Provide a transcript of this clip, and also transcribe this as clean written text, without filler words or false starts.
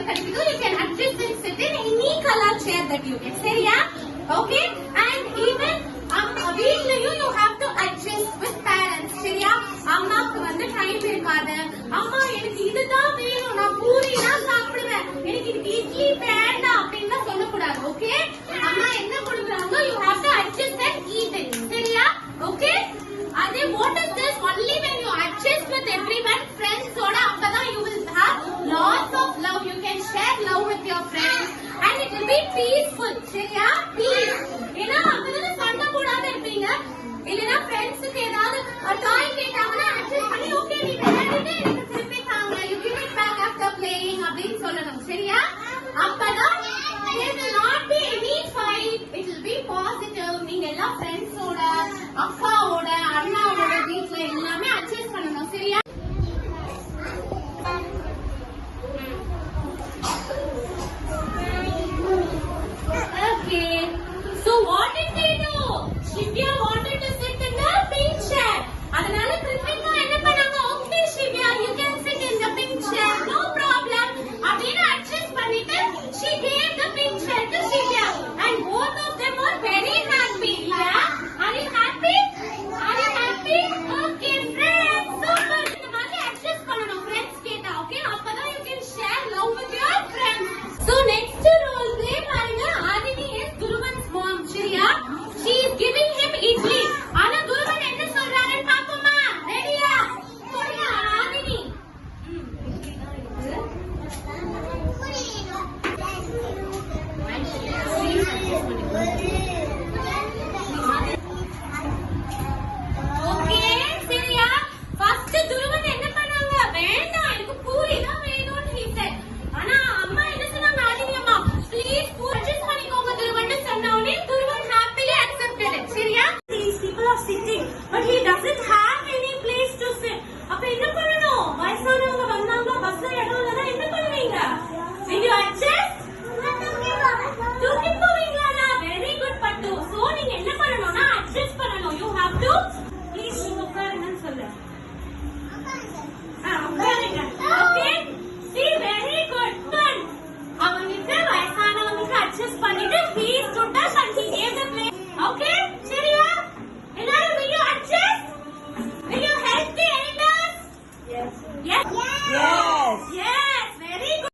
கிடைக்குதோ you can adjust and sit in any color chair that you get. சரியா? Okay? And even வீட்லயும் you have to adjust with parents. சரியா? அம்மாக்கு வந்து time இருக்காது. அம்மா எனக்கு இதுதான் வேணும், நான் பூரி தான் சாப்பிடுவேன், எனக்கு இது இட்லி வேண்டாம் அப்படின்னு சொல்லக்கூடாது. ஓகே? அம்மா என்ன கொடுக்குறாங்க you have to adjust and eat it. சரியா? Okay? அதே what is this? Only when you adjust with everyone, friends ஓட அப்பதான் you will have lots of love. You can share love with your friends and it will be peaceful. சரியா? Peace. ஏன்னா அப்பதான் சண்டை போடாம இருப்பீங்க. இல்லனா ஃப்ரெண்ட்ஸ்க்கு ஏதாவது டாய் கேட்டாங்கன்னா அட்ஜஸ்ட் பண்ணி ஓகே நீ விளையாடிட்டு எனக்கு திருப்பி தாங்க, you give it back after playing அப்படின்னு சொல்லணும். சரியா? அப்பதான் there will not be any fight. It will be positive. நீங்க எல்லா ஃப்ரெண்ட்ஸோட அக்காவோட அண்ணாவோட வீட்ல எல்லாமே அட்ஜஸ்ட் பண்ணணும். சரியா? Okay. So what did they do? Shivya wanted to sit in the pink chair. அதனால கிருத்திகா என்ன பண்ணாங்க? Okay Shivya, you can sit in the pink chair. No problem. அப்படின்னு அட்ஜஸ்ட் பண்ணிட்டு she gave the pink chair to Shivya and both of them were very happy. Yeah? Are you happy? Are you happy? Okay friends. Super. இந்த மாதிரி adjust பண்ணணும் friends கேட்டா. Okay? அப்பதான் you can share love with your friends. So next role play பாருங்க. Aadhini is Duruvan's mom. சரியா? She is giving him idli. ஆனா துருவன் என்ன சொல்றாருன்னு பாப்போமா? ரெடியா? சொல்லுங்க ஆதினி. ஓகே சரியா? ஃபர்ஸ்ட் துருவன் என்ன பண்ணாங்க? வேண்டாம் எனக்கு பூரி தான் வேணும்னு he said. ஆனா அம்மா என்ன சொன்னாங்க? ஆதினி அம்மா ப்ளீஸ் பூரி அட்ஜஸ்ட் பண்ணிக்கோங்க துருவன் சொன்ன உடனே துருவன் happily accepted it. சரியா? These people are sitting but he doesn't have